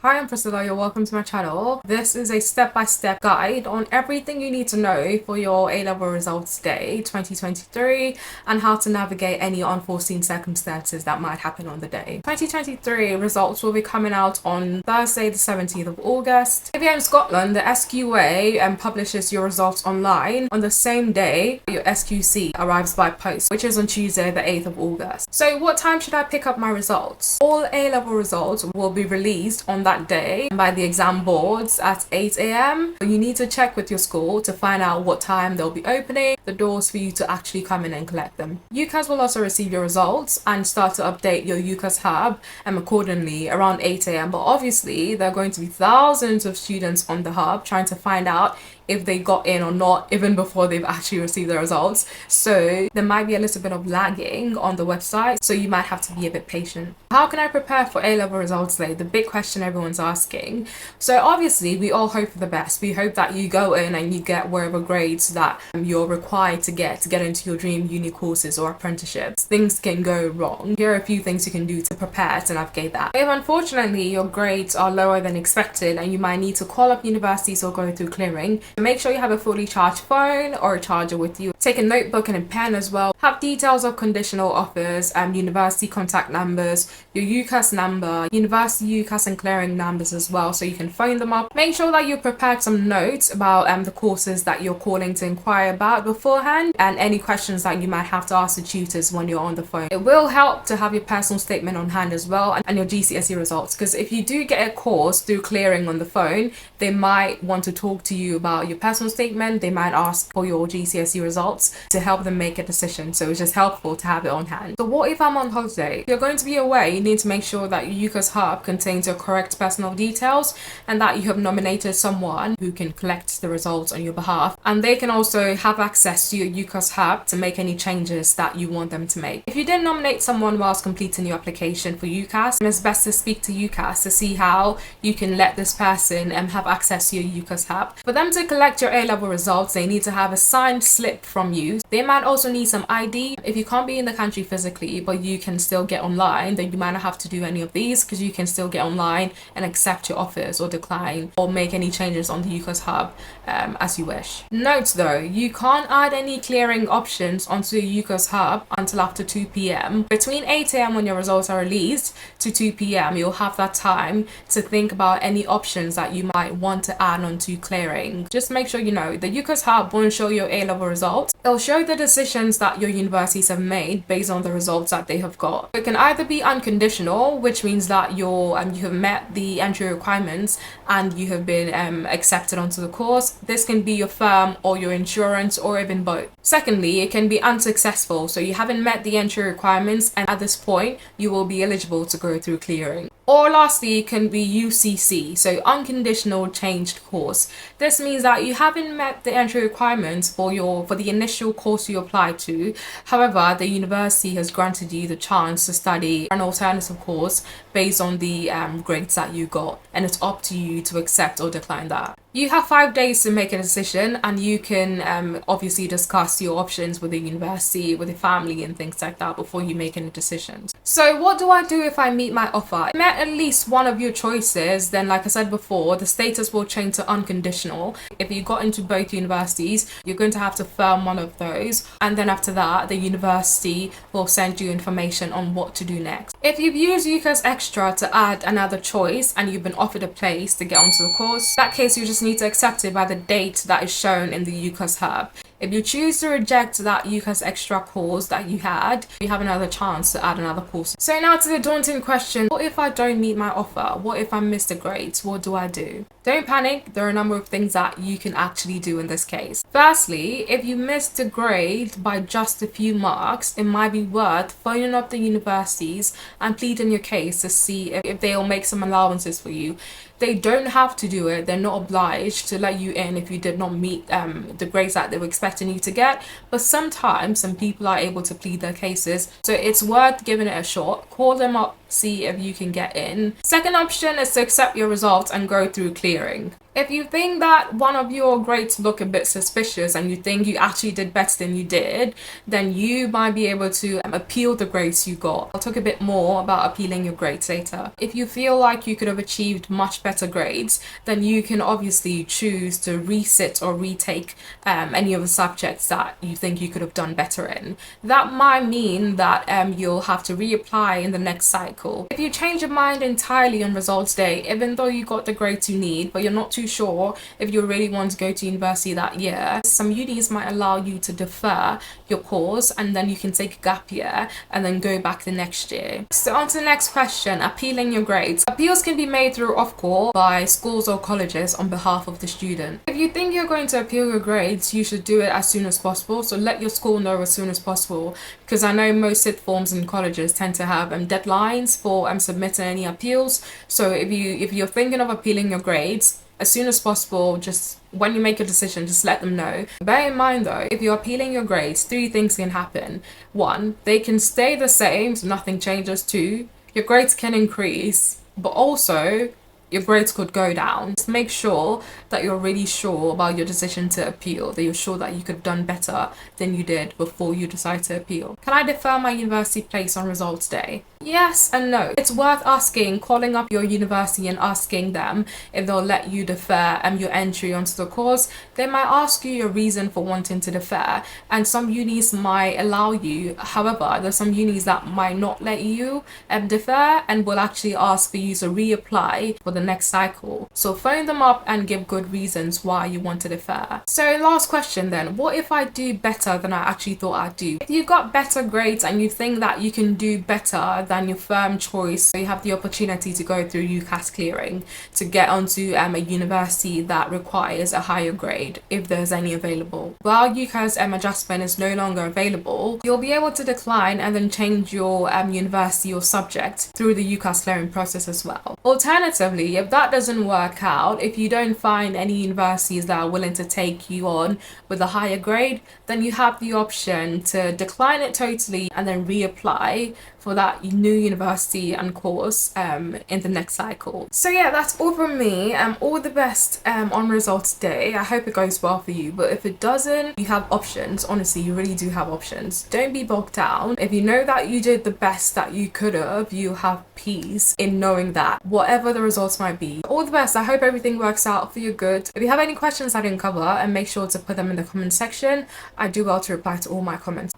Hi, I'm Priscilla, you're welcome to my channel. This is a step-by-step guide on everything you need to know for your A-level results day 2023 and how to navigate any unforeseen circumstances that might happen on the day. 2023 results will be coming out on Thursday the 17th of August. If you're in Scotland, the SQA publishes your results online on the same day your SQC arrives by post, which is on Tuesday the 8th of August. So what time should I pick up my results? All A-level results will be released on that day by the exam boards at 8 a.m. You need to check with your school to find out what time they'll be opening the doors for you to actually come in and collect them. UCAS will also receive your results and start to update your UCAS Hub accordingly around 8 a.m. But obviously there are going to be thousands of students on the hub trying to find out if they got in or not even before they've actually received the results. So there might be a little bit of lagging on the website, so you might have to be a bit patient. How can I prepare for A-level results day? The big question everyone's asking. So obviously we all hope for the best. We hope that you go in and you get whatever grades that you're required to get into your dream uni courses or apprenticeships. Things can go wrong. Here are a few things you can do to prepare to navigate that. If unfortunately your grades are lower than expected and you might need to call up universities or go through clearing, make sure you have a fully charged phone or a charger with you. Take a notebook and a pen as well. Have details of conditional offers, university contact numbers, your UCAS number, university UCAS and clearing numbers as well, so you can phone them up. Make sure that you prepared some notes about the courses that you're calling to inquire about beforehand and any questions that you might have to ask the tutors when you're on the phone. It will help to have your personal statement on hand as well and your GCSE results, because if you do get a course through clearing on the phone, they might want to talk to you about your personal statement. They might ask for your GCSE results to help them make a decision, so it's just helpful to have it on hand. So what if I'm on holiday? If you're going to be away, you need to make sure that your UCAS Hub contains your correct personal details and that you have nominated someone who can collect the results on your behalf, and they can also have access to your UCAS Hub to make any changes that you want them to make. If you didn't nominate someone whilst completing your application for UCAS, it's best to speak to UCAS to see how you can let this person have access to your UCAS Hub. For them to collect your A-level results, they need to have a signed slip from you. They might also need some ID. If you can't be in the country physically but you can still get online, then you might not have to do any of these, because you can still get online and accept your offers or decline or make any changes on the UCAS Hub as you wish. Note though, you can't add any clearing options onto your UCAS Hub until after 2 p.m. Between 8 a.m. when your results are released to 2 p.m. you'll have that time to think about any options that you might want to add onto clearing. Just make sure you know the UCAS Hub won't show your A-level results. It'll show the decisions that your universities have made based on the results that they have got. It can either be unconditional, which means that you have met the entry requirements and you have been accepted onto the course. This can be your firm or your insurance or even both. Secondly, it can be unsuccessful, so you haven't met the entry requirements and at this point you will be eligible to go through clearing. Or lastly, it can be UCC, so unconditional changed course. This means that you haven't met the entry requirements for the initial course you applied to. However, the university has granted you the chance to study an alternative course based on the grades that you got, and it's up to you to accept or decline that. You have 5 days to make a decision, and you can obviously discuss your options with the university, with the family and things like that before you make any decisions. So what do I do if I meet my offer? If you met at least one of your choices, then like I said before, the status will change to unconditional. If you got into both universities, you're going to have to firm one of those, and then after that the university will send you information on what to do next. If you've used UCAS Extra to add another choice and you've been offered a place to get onto the course, in that case you just need to accept it by the date that is shown in the UCAS Hub. If you choose to reject that UCAS Extra course that you had, you have another chance to add another course. So now to the daunting question, what if I don't meet my offer? What if I miss the grades? What do I do? Don't panic, there are a number of things that you can actually do in this case. Firstly, if you missed the grade by just a few marks, it might be worth phoning up the universities and pleading your case to see if they'll make some allowances for you. They don't have to do it, they're not obliged to let you in if you did not meet the grades that they were expecting you to get, but sometimes some people are able to plead their cases, so it's worth giving it a shot. Call them up, see if you can get in. Second option is to accept your results and go through clearing. If you think that one of your grades look a bit suspicious and you think you actually did better than you did, then you might be able to appeal the grades you got. I'll talk a bit more about appealing your grades later. If you feel like you could have achieved much better grades, then you can obviously choose to resit or retake any of the subjects that you think you could have done better in. That might mean that you'll have to reapply in the next cycle. If you change your mind entirely on results day, even though you got the grades you need, but you're not too sure if you really want to go to university that year, some unis might allow you to defer your course and then you can take a gap year and then go back the next year. So on to the next question, appealing your grades. Appeals can be made through off-call by schools or colleges on behalf of the student. If you think you're going to appeal your grades, you should do it as soon as possible. So let your school know as soon as possible, because I know most sixth forms and colleges tend to have deadlines for submitting any appeals. So if you're thinking of appealing your grades, as soon as possible, just when you make a decision, just let them know. Bear in mind though, if you're appealing your grades, 3 things can happen. 1, they can stay the same, so nothing changes. 2, your grades can increase, but also your grades could go down. Just make sure that you're really sure about your decision to appeal, that you're sure that you could have done better than you did before you decide to appeal. Can I defer my university place on results day? Yes and no. It's worth calling up your university and asking them if they'll let you defer your entry onto the course. They might ask you your reason for wanting to defer, and some unis might allow you. However, there's some unis that might not let you defer and will actually ask for you to reapply for the next cycle. So phone them up and give good reasons why you want to defer. So last question then, what if I do better than I actually thought I'd do? If you got better grades and you think that you can do better than your firm choice, so you have the opportunity to go through UCAS clearing to get onto a university that requires a higher grade, if there's any available. While UCAS adjustment is no longer available, you'll be able to decline and then change your university or subject through the UCAS clearing process as well. Alternatively, if that doesn't work out, if you don't find any universities that are willing to take you on with a higher grade, then you have the option to decline it totally and then reapply for that new university and course in the next cycle. So yeah, that's all from me. All the best on results day. I hope it goes well for you, but if it doesn't, you have options. Honestly, you really do have options. Don't be bogged down. If you know that you did the best that you could have, you have peace in knowing that whatever the results might be. All the best. I hope everything works out for your good. If you have any questions I didn't cover, and make sure to put them in the comment section. I do well to reply to all my comments.